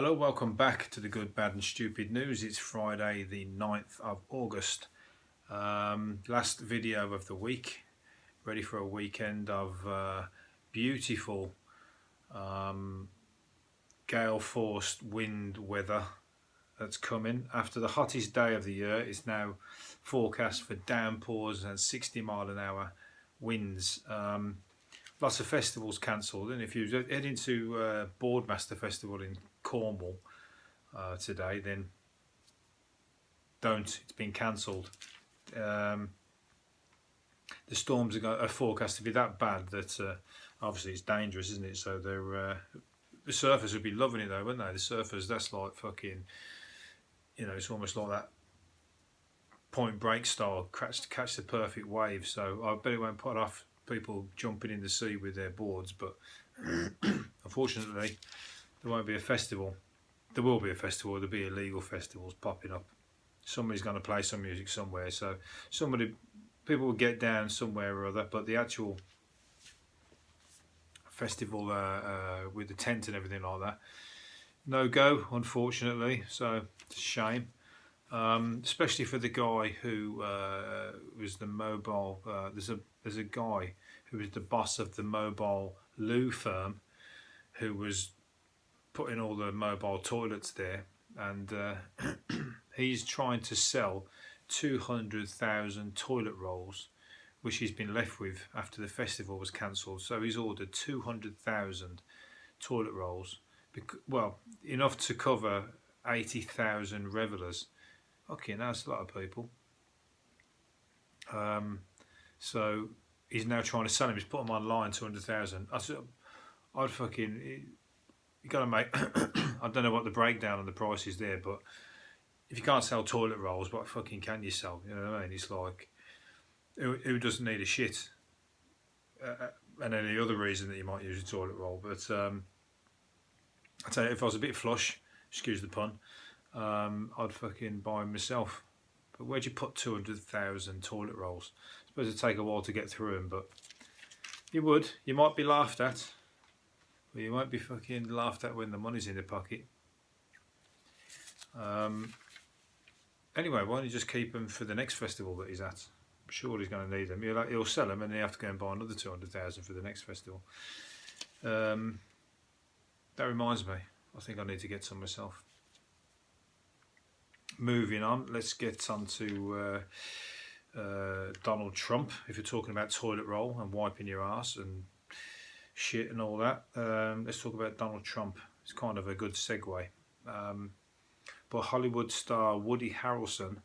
Hello, welcome back to the Good, Bad and Stupid News. It's Friday the 9th of August. Last video of the week. Ready for a weekend of beautiful gale-forced wind weather that's coming. After the hottest day of the year, it's now forecast for downpours and 60-mile-an-hour winds. Lots of festivals cancelled, and if you're heading to Boardmaster Festival in Cornwall today, then don't. It's been cancelled. The storms are forecast to be that bad that obviously it's dangerous, isn't it? So the surfers would be loving it though, wouldn't they? The surfers, that's like fucking, it's almost like that Point Break style, catch the perfect wave. So I bet it won't put off people jumping in the sea with their boards, but unfortunately there won't be a festival. There will be a festival. There'll be illegal festivals popping up. Somebody's going to play some music somewhere, so people will get down somewhere or other, but the actual festival with the tent and everything like that, no go, unfortunately. So it's a shame, especially for the guy who was the mobile. There's a guy who was the boss of the mobile loo firm, who was putting all the mobile toilets there, and he's trying to sell 200,000 toilet rolls, which he's been left with after the festival was cancelled. So he's ordered 200,000 toilet rolls, well, enough to cover 80,000 revellers. Okay, now that's a lot of people. So he's now trying to sell them. He's put them online, 200,000. I'd fucking, you got to make. I don't know what the breakdown of the price is there, but if you can't sell toilet rolls, what fucking can you sell? You know what I mean? It's like, who doesn't need a shit? And any other reason that you might use a toilet roll. But I tell you, if I was a bit flush, excuse the pun, I'd fucking buy them myself. But where'd you put 200,000 toilet rolls? I suppose it'd take a while to get through them, but you would. You might be laughed at, but you won't be fucking laughed at when the money's in the pocket. Anyway, why don't you just keep them for the next festival that he's at? I'm sure he's going to need them. He'll sell them, and then you have to go and buy another 200,000 for the next festival. That reminds me, I think I need to get some myself. Moving on, let's get on to Donald Trump. If you're talking about toilet roll and wiping your ass and shit and all that, let's talk about Donald Trump. It's kind of a good segue. But Hollywood star Woody Harrelson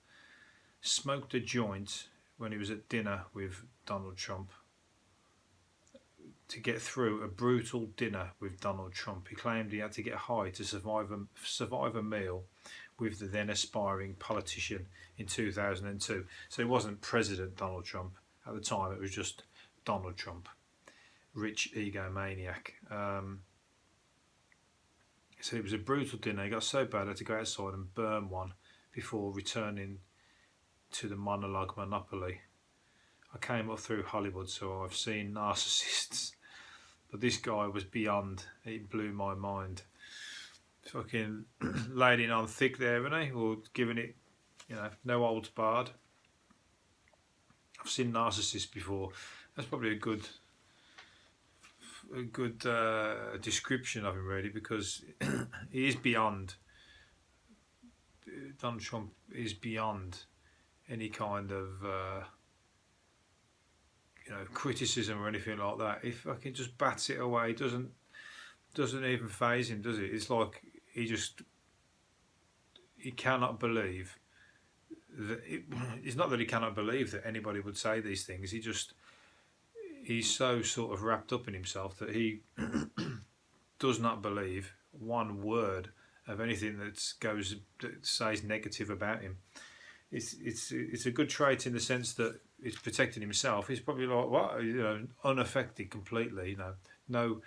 smoked a joint when he was at dinner with Donald Trump to get through a brutal dinner with Donald Trump. He claimed he had to get high to survive a meal with the then aspiring politician in 2002. So it wasn't President Donald Trump at the time, it was just Donald Trump, rich egomaniac. So it was a brutal dinner. He got so bad I had to go outside and burn one before returning to the monologue monopoly. I came up through Hollywood, so I've seen narcissists, but this guy was beyond. It blew my mind. Fucking laid it on thick there, haven't he? Or giving it, no holds barred. I've seen narcissists before. That's probably a good description of him, really, because he is beyond. Donald Trump is beyond any kind of criticism or anything like that. If fucking just bats it away, doesn't even faze him, does it? It's like he cannot believe that it's not that he cannot believe that anybody would say these things. He's so sort of wrapped up in himself that he does not believe one word of anything that says negative about him. It's a good trait in the sense that it's protecting himself. He's probably like, what, unaffected completely. No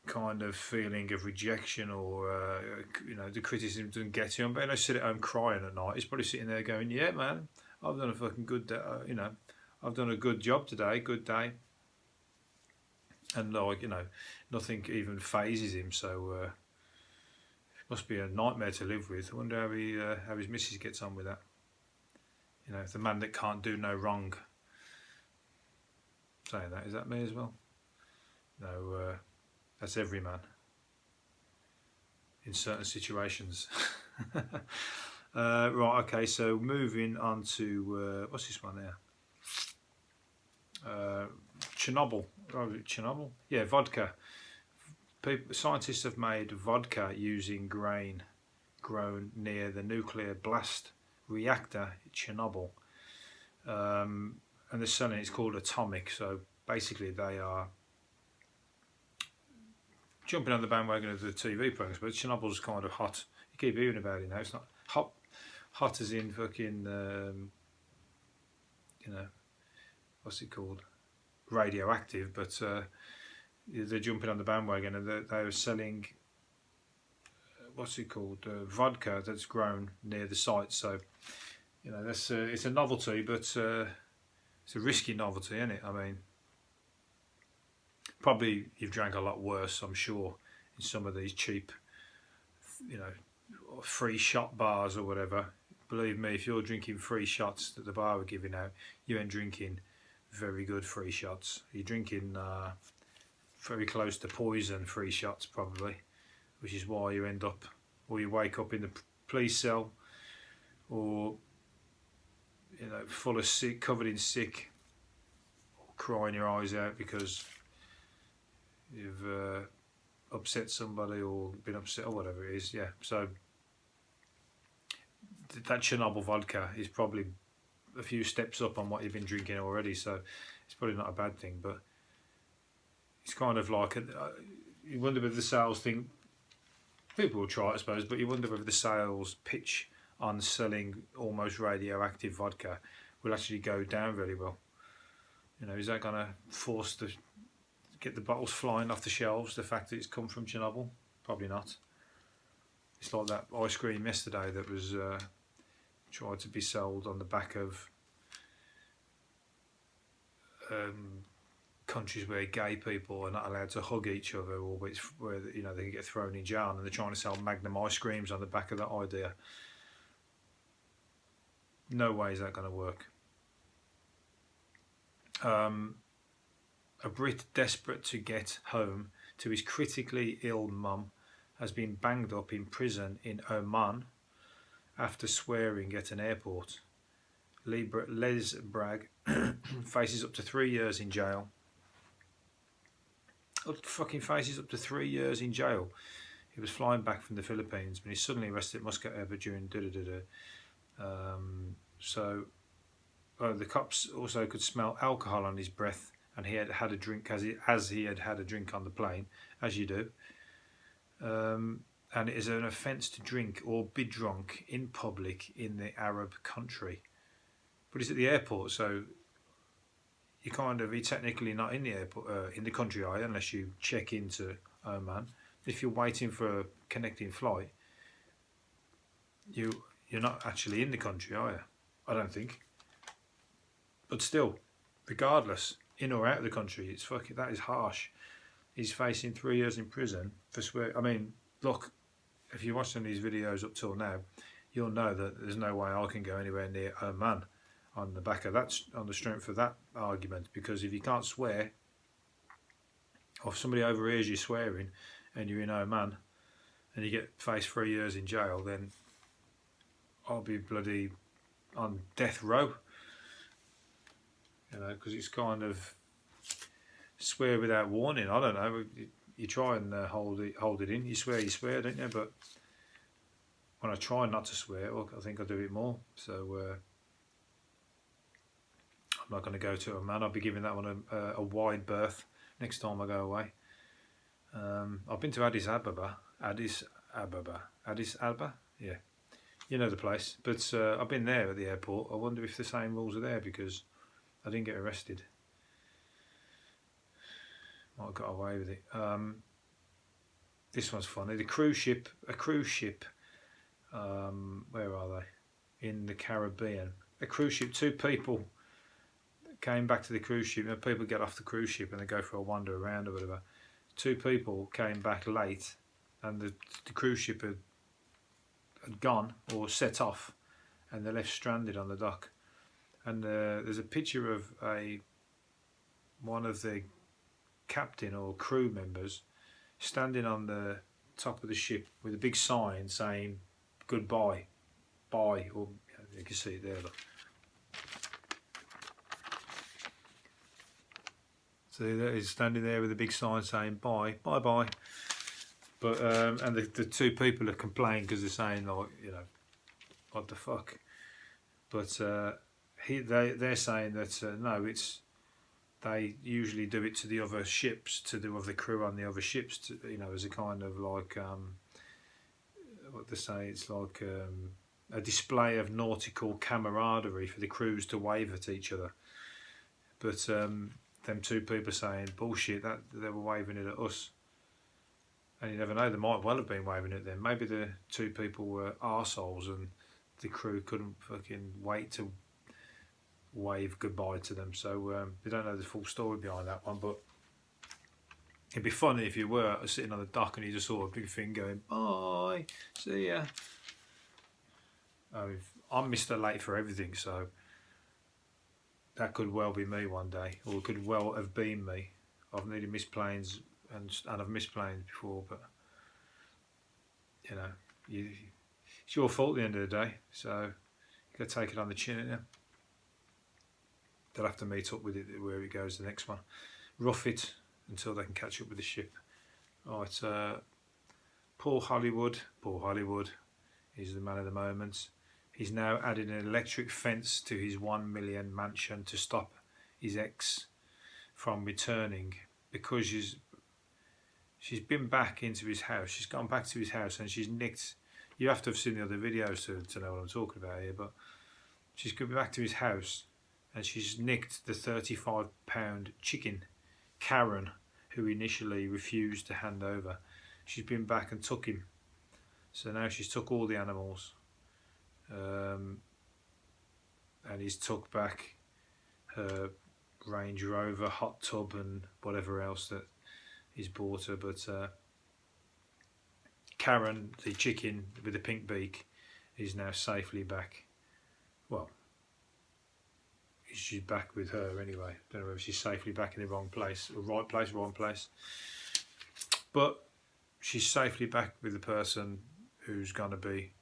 kind of feeling of rejection or the criticism doesn't get to him. But I sit at home crying at night. He's probably sitting there going, "Yeah, man, I've done a fucking good day. I've done a good job today. Good day." and like nothing even phases him. So it must be a nightmare to live with. I wonder how his missus gets on with that. The man that can't do no wrong. Saying that, is that me as well? No, that's every man in certain situations. Right, okay, so moving on to what's this one here? Chernobyl. Oh, Chernobyl? Yeah, vodka. Scientists have made vodka using grain grown near the nuclear blast reactor at Chernobyl. And they're selling it's called Atomic. So basically, they are jumping on the bandwagon of the TV programs, but Chernobyl's kind of hot. You keep hearing about it now. It's not hot as in fucking, what's it called? Radioactive, but they're jumping on the bandwagon and they're selling, what's it called? Vodka that's grown near the site. So, that's it's a novelty, but it's a risky novelty, isn't it? I mean, probably you've drank a lot worse, I'm sure, in some of these cheap, free shot bars or whatever. Believe me, if you're drinking free shots that the bar are giving out, you ain't drinking very good free shots. You're drinking very close to poison free shots, probably, which is why you end up, or you wake up in the police cell, or full of sick, covered in sick, or crying your eyes out because you've upset somebody or been upset or whatever it is. Yeah, so that Chernobyl vodka is probably a few steps up on what you've been drinking already, so it's probably not a bad thing, but it's kind of like you wonder whether the sales thing, people will try it, I suppose, but you wonder whether the sales pitch on selling almost radioactive vodka will actually go down very well. Is that going to force get the bottles flying off the shelves, the fact that it's come from Chernobyl? Probably not. It's like that ice cream yesterday that was tried to be sold on the back of countries where gay people are not allowed to hug each other, or where they can get thrown in jail, and they're trying to sell Magnum ice creams on the back of that idea. No way is that going to work. A Brit desperate to get home to his critically ill mum has been banged up in prison in Oman after swearing at an airport. Les Bragg faces up to 3 years in jail. Fucking faces up to 3 years in jail. He was flying back from the Philippines when he suddenly arrested at Muscat Airport during the cops also could smell alcohol on his breath, and he had had a drink as he had had a drink on the plane, as you do. And it is an offence to drink or be drunk in public in the Arab country. But he's at the airport, so you're technically not in the airport, in the country, are you, unless you check into Oman. If you're waiting for a connecting flight, you're not actually in the country, are you? I don't think. But still, regardless, in or out of the country, that is harsh. He's facing 3 years in prison for swearing. I mean, look, if you watch some of these videos up till now, you'll know that there's no way I can go anywhere near Oman on the back of that, on the strength of that argument, because if you can't swear, or if somebody overhears you swearing and you're in Oman and you get faced 3 years in jail, then I'll be bloody on death row. Because it's kind of swear without warning. I don't know. You try and hold it in. You swear, don't you? But when I try not to swear, I think I do it more. So I'm not going to go to a man. I'll be giving that one a wide berth next time I go away. I've been to Addis Ababa. Yeah, you know the place. But I've been there at the airport. I wonder if the same rules are there, because I didn't get arrested. Might have got away with it. This one's funny. A cruise ship. Where are they? In the Caribbean. A cruise ship. 2 people came back to the cruise ship. You know, people get off the cruise ship and they go for a wander around or whatever. 2 people came back late, and the cruise ship had gone or set off, and they're left stranded on the dock. And there's a picture of one of the captain or crew members standing on the top of the ship with a big sign saying goodbye, bye, or you can see it there, look. So he's standing there with a big sign saying bye, bye, bye. But and the 2 people have complained because they're saying, like, you know, what the fuck. But they're saying that no, they usually do it to the other ships, to the other crew on the other ships, to, you know, as a kind of like what they say, it's like a display of nautical camaraderie for the crews to wave at each other. But them 2 people saying bullshit, that they were waving it at us. And you never know, they might well have been waving at them. Maybe the 2 people were arseholes and the crew couldn't fucking wait to wave goodbye to them. So they don't know the full story behind that one, but it'd be funny if you were sitting on the dock and you just saw a big thing going, bye, see ya. I'm Mr. Late for everything, so that could well be me one day, or it could well have been me. I've nearly missed planes, and I've missed planes before, but you know, it's your fault at the end of the day, so you got to take it on the chin, innit? They'll have to meet up with it where it goes the next one. Rough it until they can catch up with the ship. Right, Paul Hollywood. Paul Hollywood is the man of the moment. He's now added an electric fence to his $1 million mansion to stop his ex from returning, because she's been back into his house. She's gone back to his house and she's nicked. You have to have seen the other videos to know what I'm talking about here, but she's gone back to his house and she's nicked the 35-pound chicken, Karen, who initially refused to hand over. She's been back and took him. So now she's took all the animals. And he's took back her Range Rover, hot tub and whatever else that he's bought her. But Karen, the chicken with the pink beak, is now safely back. Well, she's back with her anyway. Don't know whether she's safely back in the wrong place, or right place, wrong place. But she's safely back with the person who's going to be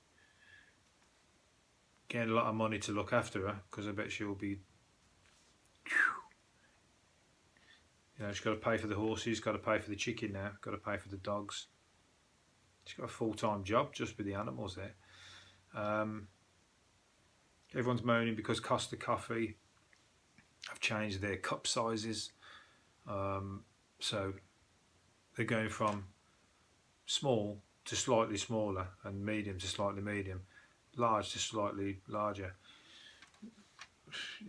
getting a lot of money to look after her, because I bet she'll be, you know, she's got to pay for the horses, got to pay for the chicken now, got to pay for the dogs. She's got a full-time job just with the animals there. Everyone's moaning because Costa Coffee have changed their cup sizes. So they're going from small to slightly smaller, and medium to slightly medium, large to slightly larger.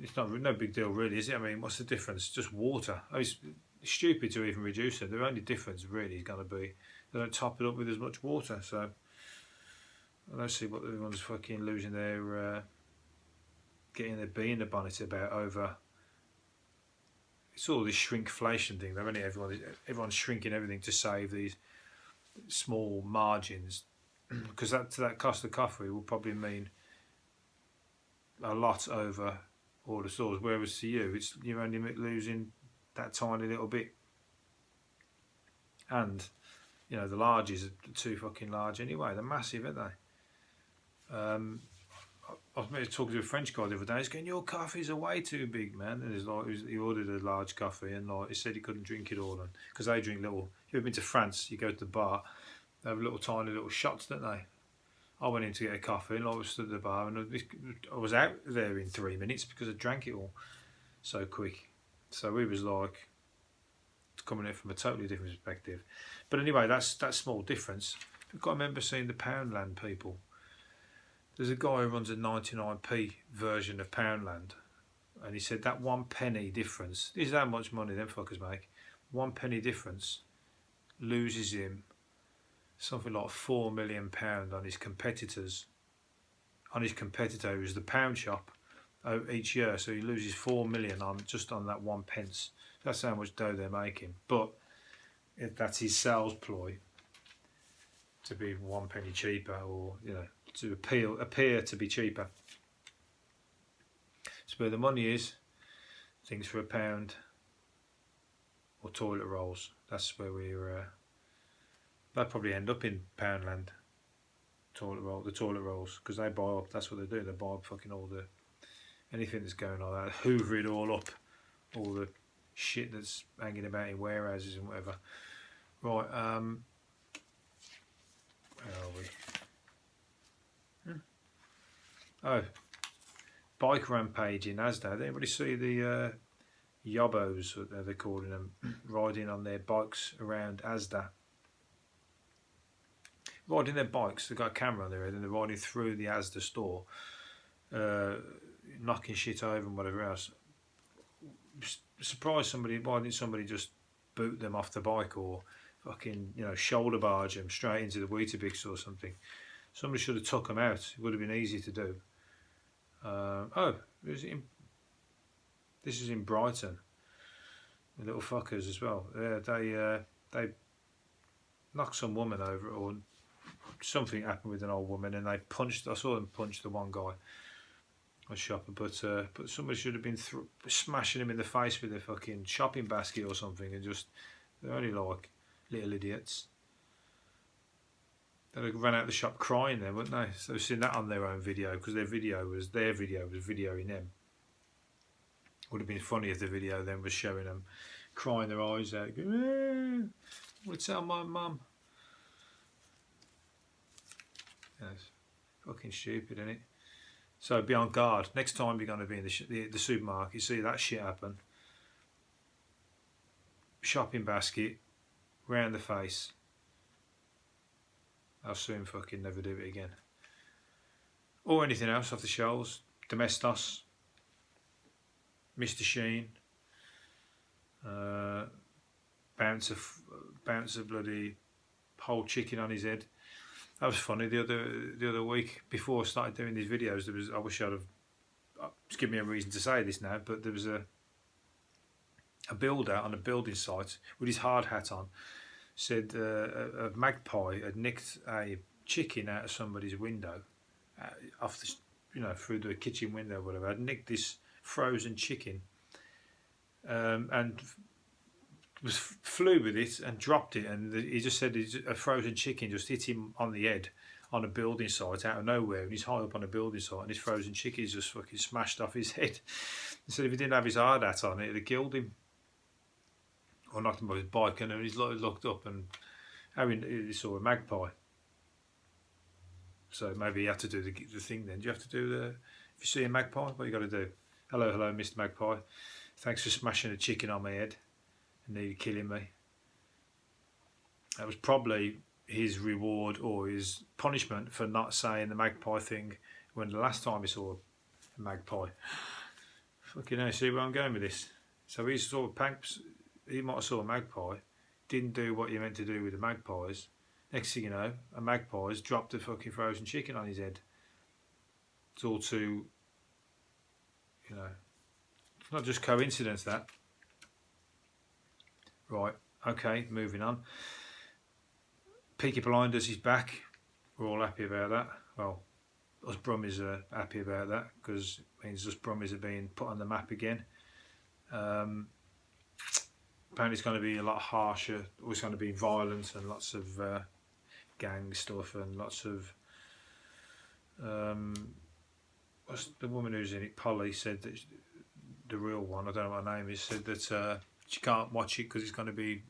It's no big deal really, is it? I mean, what's the difference? Just water. I mean, it's stupid to even reduce it. The only difference really is going to be they don't top it up with as much water. So I don't see what everyone's fucking losing their getting their bee in the bonnet about over. It's all this shrinkflation thing. They're only everyone's shrinking everything to save these small margins, because that cost of coffee will probably mean a lot over all the stores. Whereas to you, you're only losing that tiny little bit. And you know the larges are too fucking large anyway. They're massive, aren't they? I was talking to a French guy the other day. He's going, "Your coffees are way too big, man." And he's like, he ordered a large coffee, and like he said he couldn't drink it all, because they drink little. If you've been to France, you go to the bar, they have little tiny little shots, don't they? I went in to get a coffee, and I was stood at the bar, and I was out there in 3 minutes because I drank it all so quick. So we was like coming in from a totally different perspective. But anyway, that's that small difference. I remember seeing the Poundland people. There's a guy who runs a 99p version of Poundland, and he said that 1 penny difference, this is how much money them fuckers make, 1 penny difference loses him something like £4 million on his competitors, on his competitor who's the pound shop, each year, so he loses 4 million on just on that 1 pence. That's how much dough they're making. But that's his sales ploy, to be 1 penny cheaper, or to appear to be cheaper. So where the money is, things for £1, or toilet rolls. That's where we're. They'll probably end up in Poundland. The toilet rolls, because they buy up. That's what they do. They buy up fucking all the anything that's going on. That hoover it all up, all the shit that's hanging about in warehouses and whatever. Right. Where are we? Oh, bike rampage in Asda. Did anybody see the yobbos, what they're calling them, riding on their bikes around Asda? Riding their bikes, they've got a camera on their head and they're riding through the Asda store, knocking shit over and whatever else. Surprised why didn't somebody just boot them off the bike, or fucking shoulder barge them straight into the Weetabix or something? Somebody should have took them out. It would have been easy to do. This is in Brighton. The little fuckers as well. Yeah, they knocked some woman over, or something happened with an old woman, and I saw them punch the one guy, a shopper, but somebody should have been smashing him in the face with a fucking shopping basket or something, and they're only like little idiots. They'd have run out of the shop crying then, wouldn't they? So they've seen that on their own video, because their video was videoing them. Would have been funny if the video then was showing them crying their eyes out, going, I want to tell my mum. Yeah, it's fucking stupid, isn't it? So be on guard. Next time you're going to be in the supermarket, you see that shit happen. Shopping basket, round the face. I'll soon fucking never do it again. Or anything else off the shelves. Domestos. Mr. Sheen. Bounce a bloody whole chicken on his head. That was funny. The other week, before I started doing these videos, I wish I'd have. Just give me a reason to say this now, but there was a builder on a building site with his hard hat on. Said a magpie had nicked a chicken out of somebody's window, off the, through the kitchen window or whatever. Had nicked this frozen chicken, and flew with it and dropped it, and he just said a frozen chicken just hit him on the head on a building site out of nowhere, and he's high up on a building site, and his frozen chicken is just fucking smashed off his head. He said if he didn't have his hard hat on, it'd have killed him, or knocked him off his bike. And he's looked up and he saw a magpie. So maybe he had to do the thing then. Do you have to do if you see a magpie, what you got to do? Hello, Mr. Magpie. Thanks for smashing a chicken on my head and nearly killing me. That was probably his reward or his punishment for not saying the magpie thing when the last time he saw a magpie. Fucking hell, see where I'm going with this? So he might have saw a magpie, didn't do what you meant to do with the magpies. Next thing you know, a magpie's dropped a fucking frozen chicken on his head. It's all too, it's not just coincidence, that. Right, okay, moving on. Peaky Blinders is back. We're all happy about that. Well, us Brummies are happy about that, because it means us Brummies are being put on the map again. Apparently it's going to be a lot harsher. It's going to be violence and lots of gang stuff and lots of... what's the woman who's in it, Polly, said that the real one, I don't know what her name is, said that she can't watch it because it's going to be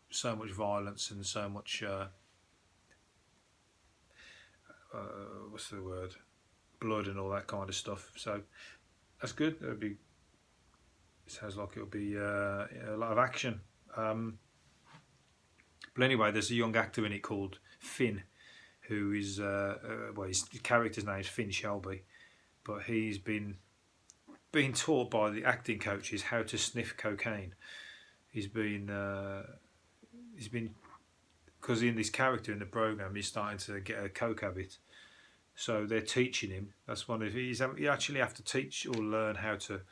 so much violence and so much... what's the word? Blood and all that kind of stuff. So that's good. It sounds like it'll be a lot of action. But anyway, there's a young actor in it called Finn, who is his character's name is Finn Shelby, but he's been taught by the acting coaches how to sniff cocaine. He's been because in this character in the program, he's starting to get a coke habit, So they're teaching him. That's one of you actually have to teach or learn how to.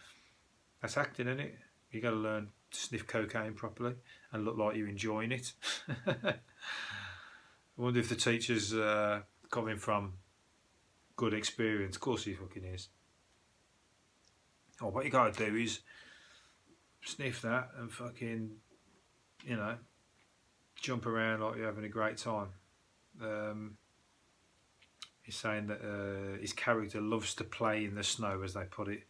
That's acting, isn't it? You got to learn to sniff cocaine properly and look like you're enjoying it. I wonder if the teacher's coming from good experience. Of course he fucking is. Oh, what you got to do is sniff that and fucking, you know, jump around like you're having a great time. He's saying that his character loves to play in the snow, as they put it.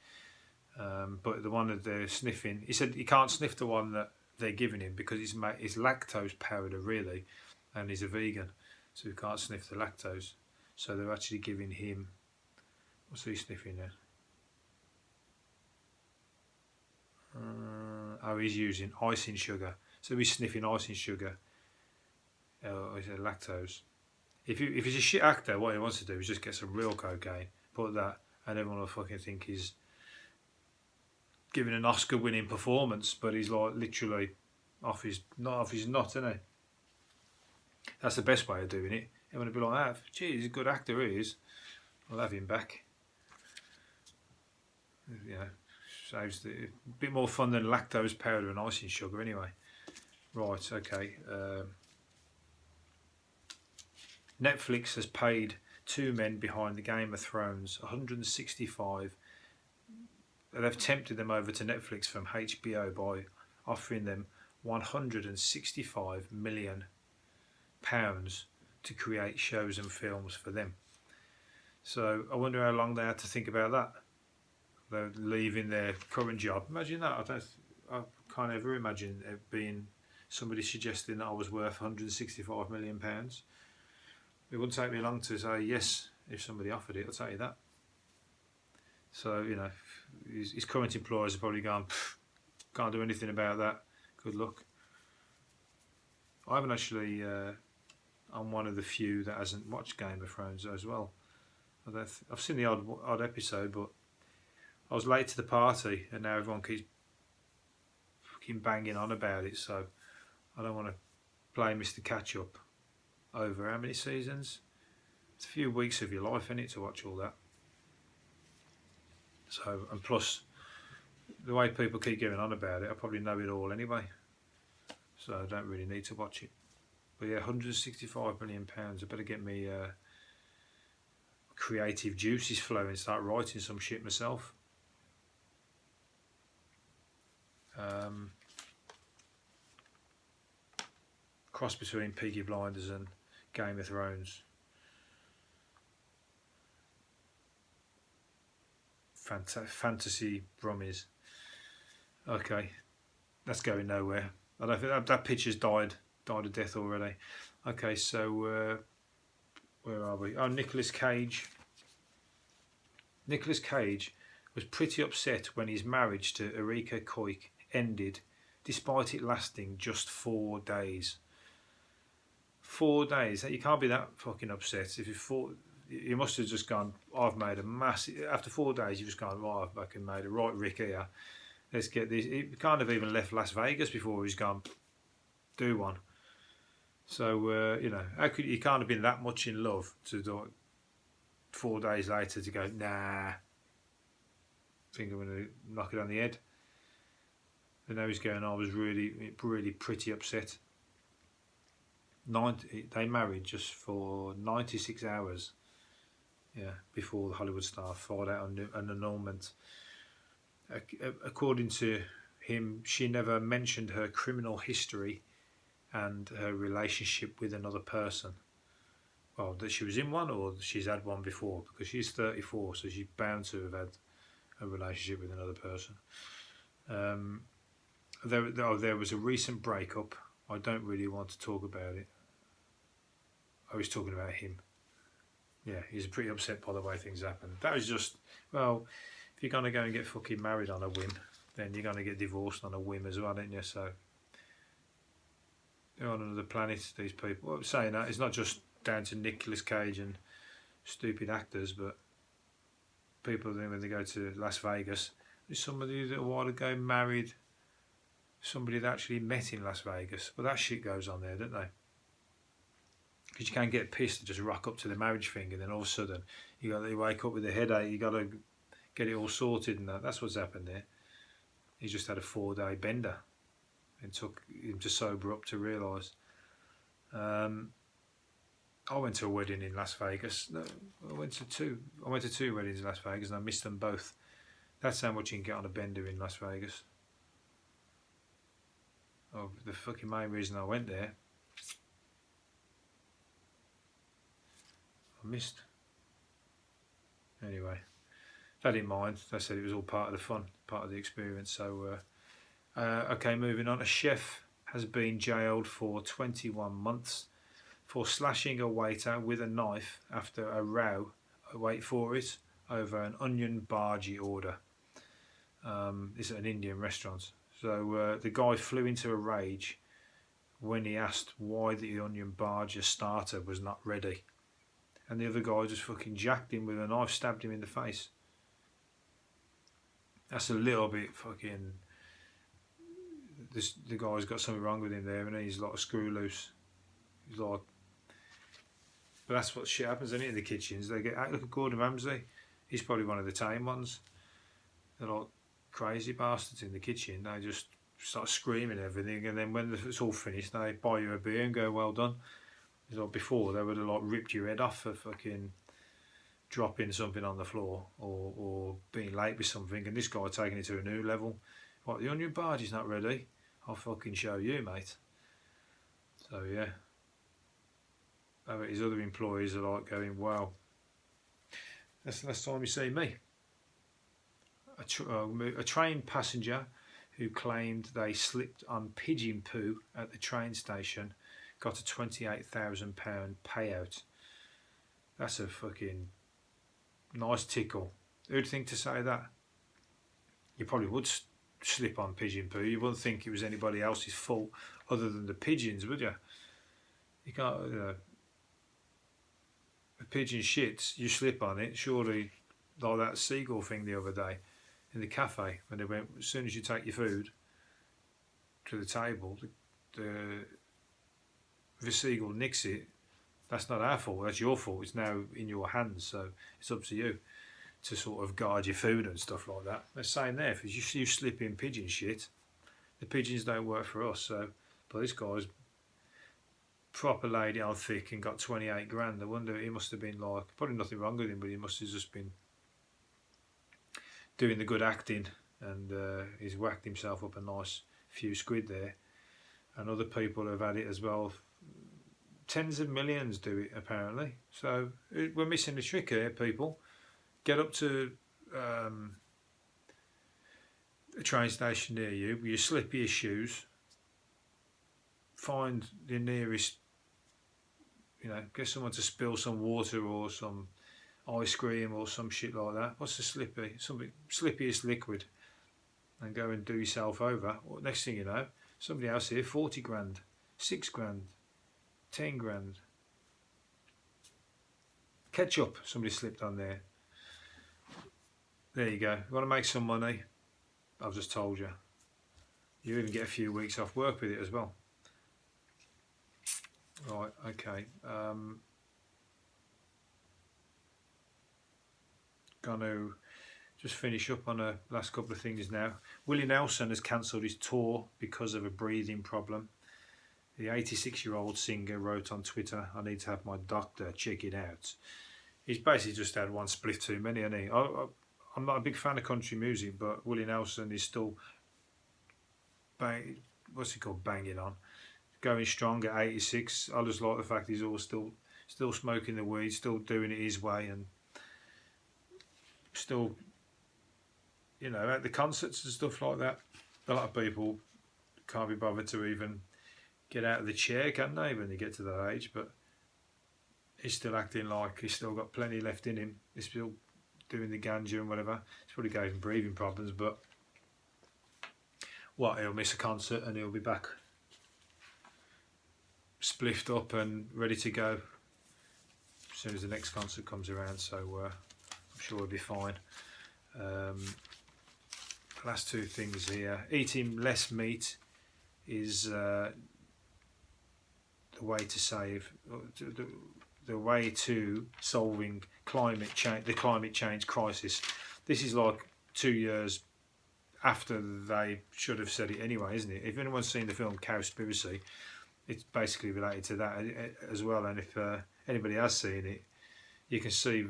But the one that they're sniffing, he said he can't sniff the one that they're giving him because it's lactose powder, really, and he's a vegan, so he can't sniff the lactose. So they're actually giving him, what's he sniffing there? Oh, he's using icing sugar. So he's sniffing icing sugar. He said lactose. If he's a shit actor, what he wants to do is just get some real cocaine, put that, and everyone will fucking think he's giving an Oscar-winning performance, but he's like literally off his nut, isn't he? That's the best way of doing it. Everyone will be like, "Ah, gee, he's a good actor, he is. I'll have him back." You know, saves a bit more fun than lactose powder and icing sugar, anyway. Right, okay. Netflix has paid two men behind the Game of Thrones 165. They've tempted them over to Netflix from HBO by offering them £165 million to create shows and films for them. So I wonder how long they had to think about that. They're leaving their current job. Imagine that. I can't ever imagine it being somebody suggesting that I was worth £165 million. It wouldn't take me long to say yes if somebody offered it, I'll tell you that. So, you know, his current employers are probably gone, can't do anything about that, good luck. I haven't actually, I'm one of the few that hasn't watched Game of Thrones as well. I've seen the odd episode, but I was late to the party and now everyone keeps fucking banging on about it, so I don't want to play Mr. Catch-Up over how many seasons? It's a few weeks of your life, isn't it, to watch all that. So, and plus, the way people keep going on about it, I probably know it all anyway. So I don't really need to watch it. But yeah, £165 million. I better get me creative juices flowing, start writing some shit myself. Cross between Peaky Blinders and Game of Thrones. Fantasy brummies. Okay, that's going nowhere. I don't think that picture's died a death already. Okay, so where are we? Oh, Nicolas Cage. Nicolas Cage was pretty upset when his marriage to Erika Koik ended, despite it lasting just 4 days. 4 days. You can't be that fucking upset. If you must have just gone, I've made a massive. After 4 days, you've just gone, right, I've fucking made a right Rick here. Let's get this. He can't have even left Las Vegas before he's gone, do one. So, you know, you can't have been that much in love to do it 4 days later to go, nah, I think I'm going to knock it on the head. And now he's going, I was really, really pretty upset. They married just for 96 hours, yeah, before the Hollywood star filed out an annulment. According to him, she never mentioned her criminal history and her relationship with another person. Well, that she was in one or she's had one before, because she's 34, so she's bound to have had a relationship with another person. There was a recent breakup. I don't really want to talk about it. I was talking about him. Yeah, he's pretty upset by the way things happened. That was just, well, if you're going to go and get fucking married on a whim, then you're going to get divorced on a whim as well, aren't you? So, they're on another planet, these people. Well, saying that, it's not just down to Nicolas Cage and stupid actors, but people when they go to Las Vegas, there's somebody that a while ago married somebody that actually met in Las Vegas. But that shit goes on there, don't they? because you can't get pissed and just rock up to the marriage thing, and then all of a sudden you wake up with a headache. You got to get it all sorted, and that's what's happened there. He just had a 4-day bender. It took him to sober up to realise. I went to a wedding in Las Vegas. No, I went to two weddings in Las Vegas, and I missed them both. That's how much you can get on a bender in Las Vegas. Oh, the fucking main reason I went there, I missed. Anyway, they didn't mind. They said it was all part of the fun, part of the experience. So, okay, moving on. A chef has been jailed for 21 months for slashing a waiter with a knife after a row, wait for it, over an onion bhaji order. This is an Indian restaurant. So the guy flew into a rage when he asked why the onion bhaji starter was not ready. And the other guy just fucking jacked him with a knife, stabbed him in the face. That's a little bit fucking... The guy's got something wrong with him there, and he's like a screw loose. He's like... But that's what shit happens, isn't it, in the kitchens? They get... Look at Gordon Ramsay. He's probably one of the tame ones. They're like crazy bastards in the kitchen. They just start screaming everything, and then when it's all finished, they buy you a beer and go, well done. It's like before, they would have like ripped your head off for fucking dropping something on the floor or being late with something, and this guy taking it to a new level. What, the onion bhaji's not ready? I'll fucking show you, mate. So yeah. I bet his other employees are like going, wow, that's the last time you see me. A train passenger who claimed they slipped on pigeon poo at the train station got a £28,000 payout. That's a fucking nice tickle. Who'd think to say that? You probably would slip on pigeon poo. You wouldn't think it was anybody else's fault other than the pigeons, would you? You can't, you know, a pigeon shits, you slip on it, surely, like that seagull thing the other day in the cafe, when they went, as soon as you take your food to the table, the seagull nicks it. That's not our fault, that's your fault. It's now in your hands, so it's up to you to sort of guard your food and stuff like that. They're saying there, if you slip in pigeon shit, the pigeons don't work for us. So, but this guy's proper laid it on thick and got 28 grand. I wonder, he must have been like, probably nothing wrong with him, but he must have just been doing the good acting, and he's whacked himself up a nice few squid there. And other people have had it as well. Tens of millions do it apparently. So we're missing the trick here, people. Get up to a train station near you with your slippiest shoes. Find the nearest, you know, get someone to spill some water or some ice cream or some shit like that. What's the slippiest liquid? And go and do yourself over. Well, next thing you know, somebody else here, 40 grand, 6 grand, 10 grand. Ketchup, somebody slipped on there. There you go. You want to make some money? I've just told you. You even get a few weeks off work with it as well. Right, okay. Gonna just finish up on the last couple of things now. Willie Nelson has cancelled his tour because of a breathing problem. The 86-year-old singer wrote on Twitter, I need to have my doctor check it out. He's basically just had one spliff too many, hasn't he? I'm not a big fan of country music, but Willie Nelson is still, banging on. Going strong at 86. I just like the fact he's all still smoking the weed, still doing it his way, and still, you know, at the concerts and stuff like that. A lot of people can't be bothered to even get out of the chair, can they, when they get to that age? But he's still acting like he's still got plenty left in him. He's still doing the ganja and whatever. It's probably gave him breathing problems, but he'll miss a concert and he'll be back spliffed up and ready to go as soon as the next concert comes around. So I'm sure he'll be fine. Last two things here. Eating less meat is the the way to save, the way to solving climate change, the climate change crisis. This is like 2 years after they should have said it anyway, isn't it? If anyone's seen the film Cowspiracy, it's basically related to that as well. And if anybody has seen it, you can see,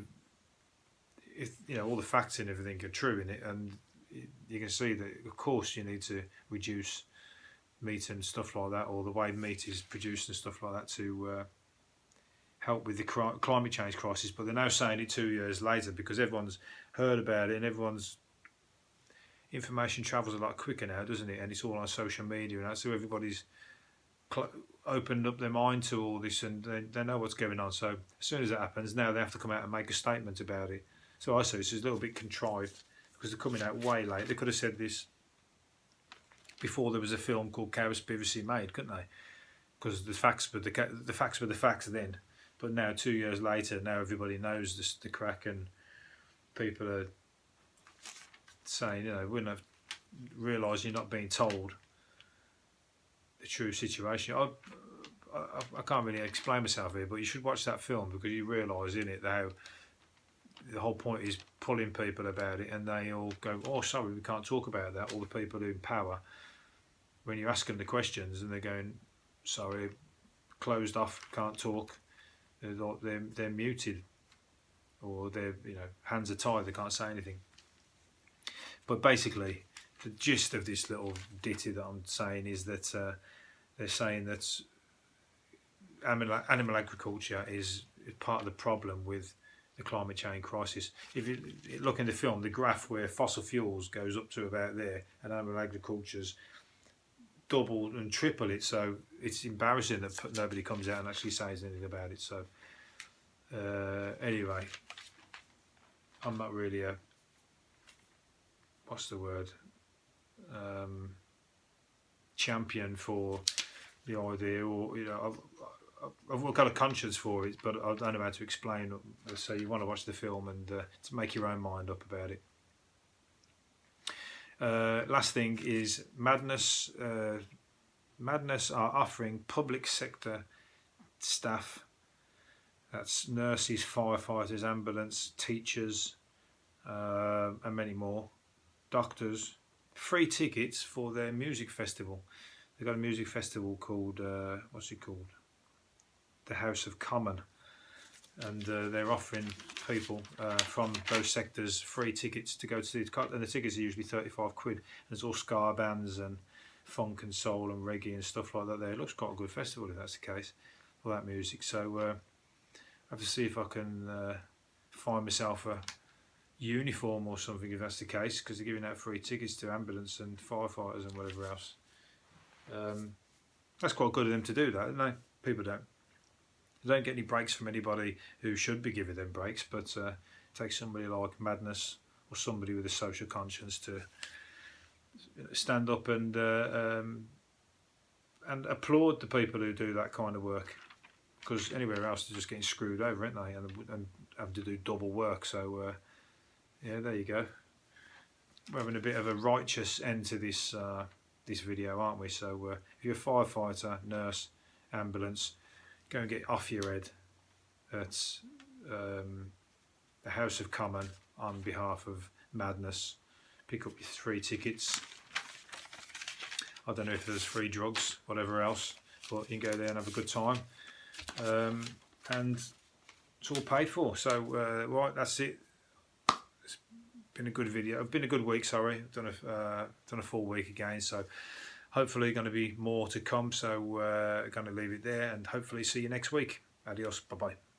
if you know, all the facts and everything are true in it, and you can see that of course you need to reduce meat and stuff like that, or the way meat is produced and stuff like that, to help with the climate change crisis. But they're now saying it 2 years later because everyone's heard about it and everyone's information travels a lot quicker now, doesn't it? And it's all on social media and that, so everybody's opened up their mind to all this, and they know what's going on. So as soon as that happens, now they have to come out and make a statement about it. So I say this is a little bit contrived because they're coming out way late. They could have said this before there was a film called Cowspiracy made, couldn't they? Because the facts were the facts then. But now 2 years later, now everybody knows the crack, and people are saying, you know, we don't realise you're not being told the true situation. I can't really explain myself here, but you should watch that film because you realise in it how the whole point is pulling people about it, and they all go, oh sorry, we can't talk about that. All the people in power, when you ask them the questions and they're going, sorry, closed off, can't talk, they're muted, or they're, you know, hands are tied, they can't say anything. But basically the gist of this little ditty that I'm saying is that they're saying that animal agriculture is part of the problem with the climate change crisis. If you look in the film, the graph where fossil fuels goes up to about there, and animal agriculture's double and triple it. So it's embarrassing that nobody comes out and actually says anything about it. So anyway, I'm not really a, what's the word, champion for the idea, or, you know, I've got a conscience for it, but I don't know how to explain. So you want to watch the film and to make your own mind up about it. Last thing is Madness. Madness are offering public sector staff, that's nurses, firefighters, ambulance, teachers, and many more, doctors, free tickets for their music festival. They've got a music festival called, what's it called? The House of Common. And they're offering people from those sectors free tickets to go to see it. And the tickets are usually 35 quid. There's all ska bands and funk and soul and reggae and stuff like that there. It looks quite a good festival if that's the case, all that music. So I have to see if I can find myself a uniform or something if that's the case, because they're giving out free tickets to ambulance and firefighters and whatever else. That's quite good of them to do that, isn't they? People don't. They don't get any breaks from anybody who should be giving them breaks, but it takes somebody like Madness or somebody with a social conscience to stand up and applaud the people who do that kind of work, because anywhere else they're just getting screwed over, aren't they, and have to do double work. So yeah, there you go. We're having a bit of a righteous end to this this video, aren't we? So if you're a firefighter, nurse, ambulance, go and get off your head at the House of Common on behalf of Madness. Pick up your free tickets. I don't know if there's free drugs, whatever else, but you can go there and have a good time. And it's all paid for. So right, that's it. It's been a good video. It's been a good week. Sorry, I've done a full week again. So hopefully going to be more to come. So going to leave it there, and hopefully see you next week. Adios. Bye bye.